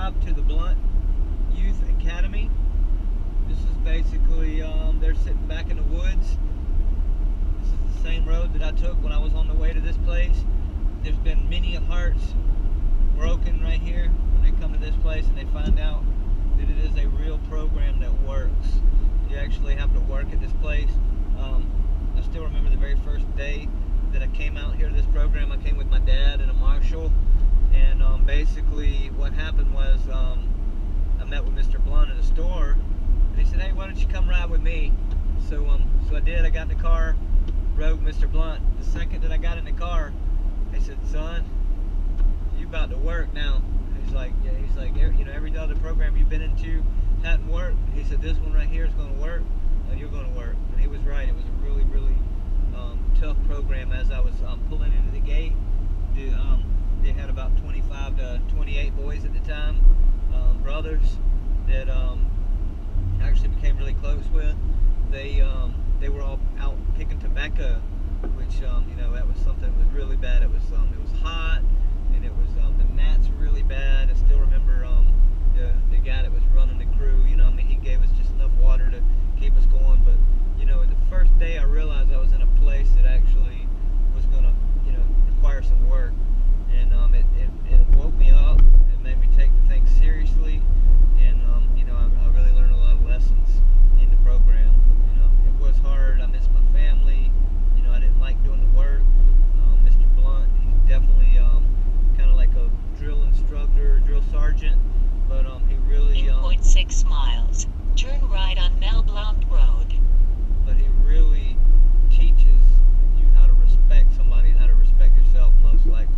drive to the Blount Youth Academy. This is basically, they're sitting back in the woods. This is the same road that I took when I was on the way to this place. There's been many hearts broken right here when they come to this place and they find out that it is a real program that works. You actually have to work at this place. I still remember the very first day that I came out here to this program. I came with my dad and a marshal, and basically what happened was I met with Mr. Blount at a store, and he said, "Hey, why don't you come ride with me?" So I did. I got in the car, rode Mr. Blount. The second that I got in the car, he said, "Son, you about to work now." He's like, yeah. He's like, you know, every other program you've been into hadn't worked. He said, "This one right here is going to work, and you're going to work." And he was right. It was a really, really tough program. As I was pulling into the gate, they had about 25 to 28 boys at the time, brothers that actually became really close with. They were all out picking tobacco, which you know, that was something that was really bad. It was hot, and it was the gnats were really bad. I still remember the guy that was running the crew. You know, I mean, he gave us just enough water to keep us going. But you know, the first day I realized I was in a place that actually was going to, you know, require some work, and it woke me up. It made me take the thing seriously, and you know, I really learned a lot of lessons in the program. You know, it was hard. I missed my family. You know, I didn't like doing the work. Mr. Blount, he's definitely kind of like a drill instructor, drill sergeant, but he really... In 0.6 miles, turn right on Blount Road. But he really teaches you how to respect somebody and how to respect yourself, mostly. And,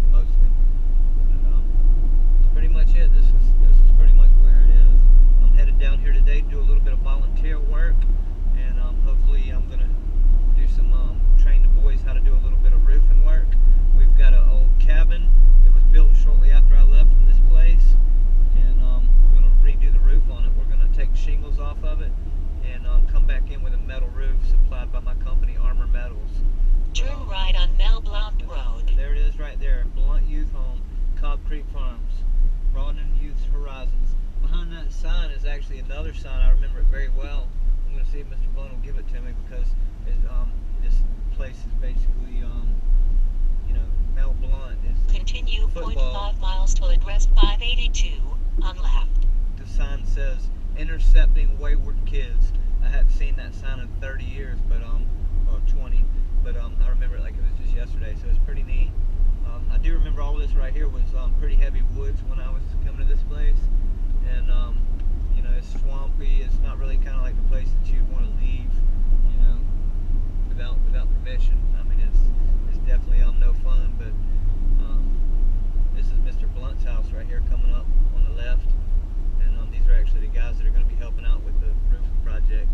that's pretty much it. This is pretty much where it is. I'm headed down here today to do a little bit of volunteer work, and hopefully I'm going to do some train the boys how to do a little bit of roofing work. We've got an old cabin that was built shortly after I left from this place, and we're going to redo the roof on it. We're going to take shingles off of it and come back in with a metal roof supplied by my company, Armor Metals. Turn right on Blount Road. There it is right there, Blount Youth Home, Cobb Creek Farms, broadening youth's horizons. Behind that sign is actually another sign. I remember it very well. I'm going to see if Mr. Blount will give it to me, because this place is basically, you know, Mel Blount is Continue football. 0.5 miles till address 582 on left. The sign says, "Intercepting Wayward Kids." I hadn't seen that sign in 30 years, but or 20, but I remember it like it was just yesterday, so it's pretty neat. I do remember all this right here was pretty heavy woods when I was coming to this place, and you know, it's swampy. It's not really kind of like the place that you'd want to leave, you know, without permission. I mean, it's definitely no fun. But this is Mr. Blount's house right here coming up on the left, and these are actually the guys that are going to be helping out with the roofing project.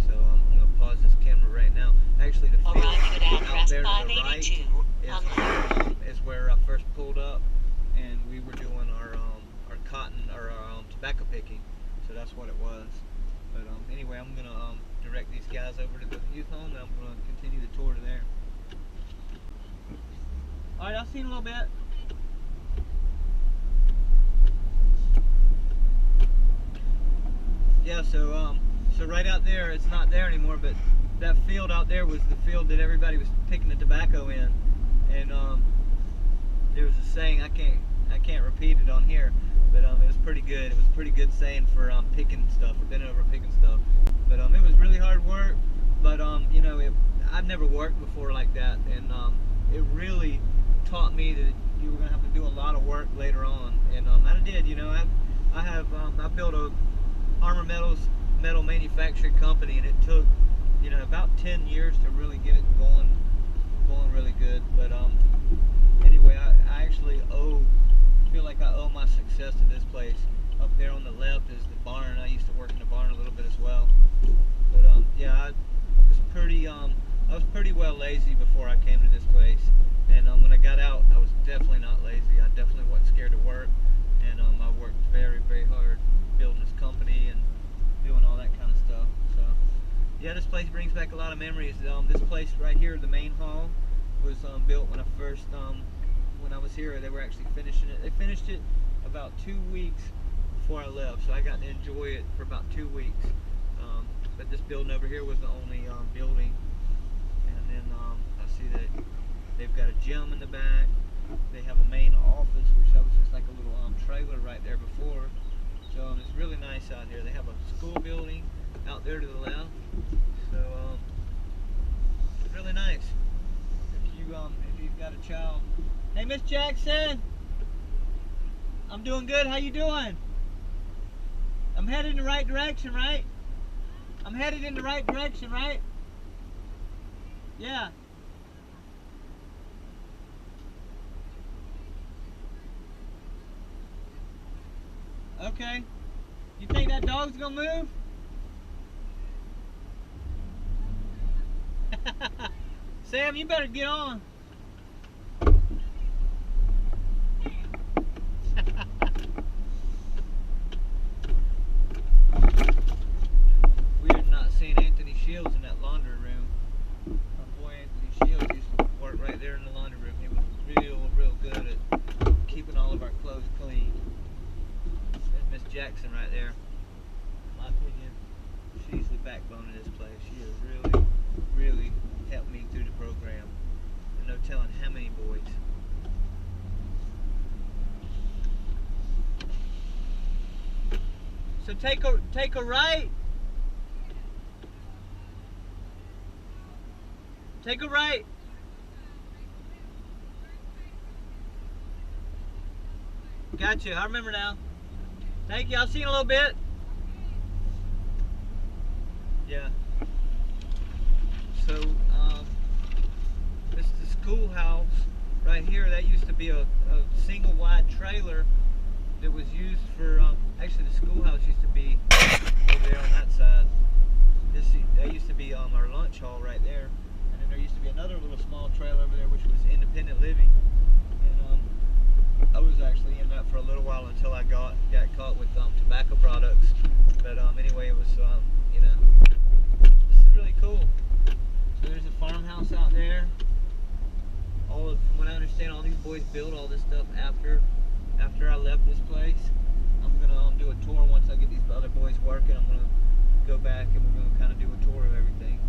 So I'm going to pause this camera right now. Actually, the field out there to the right is where I first pulled up, and we were doing our cotton or our tobacco picking. So that's what it was. But anyway, I'm going to direct these guys over to the youth home, and I'm going to continue the tour to there. All right, I'll see you in a little bit. Yeah, so right out there, it's not there anymore, but that field out there was the field that everybody was picking the tobacco in, and there was a saying, I can't repeat it on here, but it was pretty good. It was a pretty good saying for picking stuff. I've been over picking stuff, but it was really hard work. But you know, I'd never worked before like that, and it really taught me that you were gonna have to do a lot of work later on, and I did. You know, I built a Armor Metals metal manufacturing company, and it took, you know, about 10 years to really get it going really good. But anyway, I actually feel like I owe my success to this place. Up there on the left is the barn. I used to work in the barn a little bit as well. But yeah, I was pretty well lazy before I came to this place, and when I got out, I was definitely not lazy. I definitely wasn't scared to work, and I worked very, very hard building this company and doing all that kind of stuff. So yeah, this place brings back a lot of memories. This place right here, the main hall, was built when I was here. They were actually finishing it. They finished it about 2 weeks before I left, so I got to enjoy it for about 2 weeks. But this building over here was the only building, and then I see that they've got a gym in the back. They have a main office, which was just like a little trailer right there before. So it's really nice out here. They have a school building out there to the left. So it's really nice. If you've got a child. Hey, Miss Jackson. I'm doing good. How you doing? I'm headed in the right direction, right? I'm headed in the right direction, right? Yeah. Okay. You think that dog's gonna move? Sam, you better get on. We are not seeing Anthony Shields in that laundry room. My boy Anthony Shields used to work right there in the laundry room. He was real good at keeping all of our clothes clean. There's Miss Jackson right there. In my opinion, she's the backbone of this place. She has really helped me through the program. And no telling how many boys. So take a right. Take a right. Gotcha. I remember now. Thank you. I'll see you in a little bit. Yeah. So, this is the schoolhouse right here. That used to be a single wide trailer that was used for, actually the schoolhouse used to be over there on that side. That used to be our lunch hall right there. And then there used to be another little small trailer over there which was independent living. And I was actually in that for a little while until I got caught with tobacco products. But anyway, it was, you know, this is really cool. So there's a farmhouse out there. From what I understand, all these boys built all this stuff after I left this place. I'm gonna do a tour once I get these other boys working. I'm gonna go back and we're gonna kind of do a tour of everything.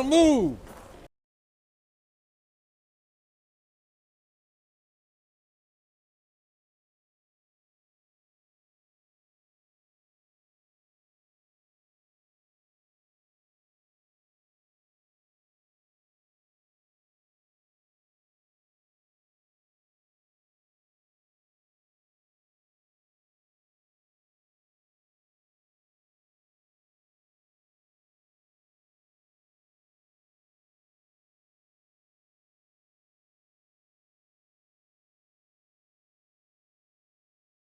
move.